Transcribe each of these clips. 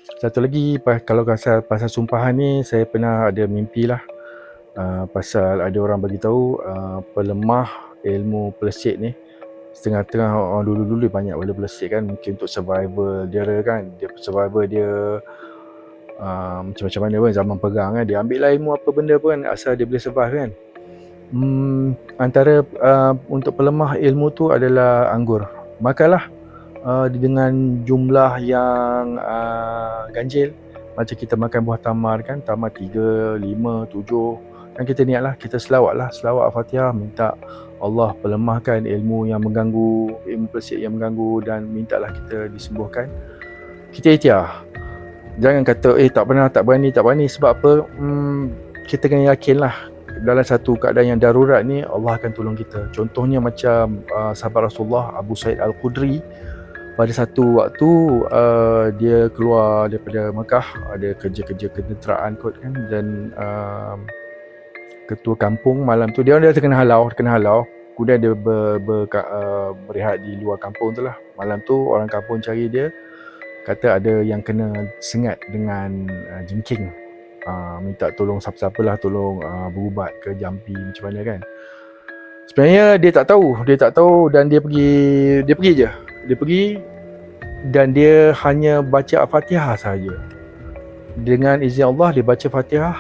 Satu lagi, kalau pasal sumpahan ni, saya pernah ada mimpi lah. Pasal ada orang bagi tahu pelemah ilmu pelesik ni, setengah-tengah orang dulu-dulu banyak benda pelesik kan, mungkin untuk survival dia kan, dia survival dia macam-macam mana pun zaman perang kan, dia ambil lah ilmu apa benda pun asal dia boleh survive kan. Antara untuk pelemah ilmu tu adalah anggur. Makanlah dengan jumlah yang ganjil, macam kita makan buah tamar kan, tamar 3, 5, 7 kan, kita niat lah, kita selawat Al-Fatihah, minta Allah pelemahkan ilmu yang mengganggu, ilmu pesik yang mengganggu, dan mintalah kita disembuhkan. Kita ikhtiar, jangan kata tak berani. Sebab apa? Kita kena yakin lah, dalam satu keadaan yang darurat ni Allah akan tolong kita. Contohnya macam sahabat Rasulullah Abu Sa'id Al-Khudri, pada satu waktu dia keluar daripada Mekah, ada kerja-kerja ketenteraan kot kan, dan ketua kampung malam tu dia terkena halau. Kemudian dia berehat di luar kampung tu lah. Malam tu orang kampung cari dia, kata ada yang kena sengat dengan jengking. Minta tolong siapa-siapa lah, tolong berubat ke jampi macam mana kan. Sebenarnya dia tak tahu, dan dia pergi je. Dia pergi dan dia hanya baca Al-Fatihah saja. Dengan izin Allah, dia baca Fatihah,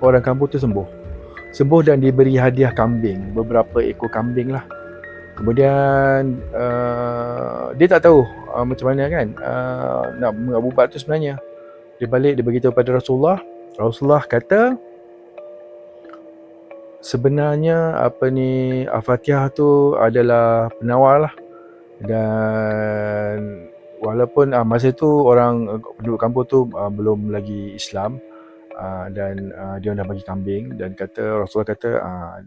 orang kampung tu sembuh dan diberi hadiah kambing, beberapa ekor kambing lah. Kemudian dia tak tahu macam mana kan nak berubat tu sebenarnya. Dia balik, dia beritahu pada Rasulullah. Rasulullah kata sebenarnya Al-Fatihah tu adalah penawar lah. Dan walaupun masa tu orang penduduk kampung tu belum lagi Islam, dan dia dah bagi kambing, dan Rasulullah kata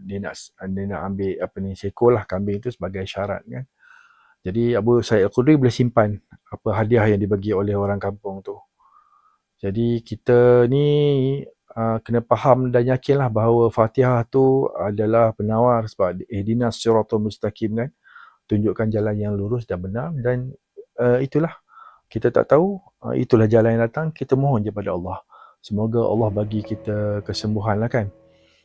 dia nak ambil seekor lah kambing tu sebagai syarat kan. Jadi Abu Sa'id Al-Khudri boleh simpan hadiah yang dibagi oleh orang kampung tu. Jadi kita ni kena faham dan yakinlah bahawa Fatihah tu adalah penawar, sebab ihdinas siratal mustaqim kan, tunjukkan jalan yang lurus dan benar. Dan itulah, kita tak tahu, itulah jalan yang datang, kita mohon je pada Allah. Semoga Allah bagi kita kesembuhan lah kan.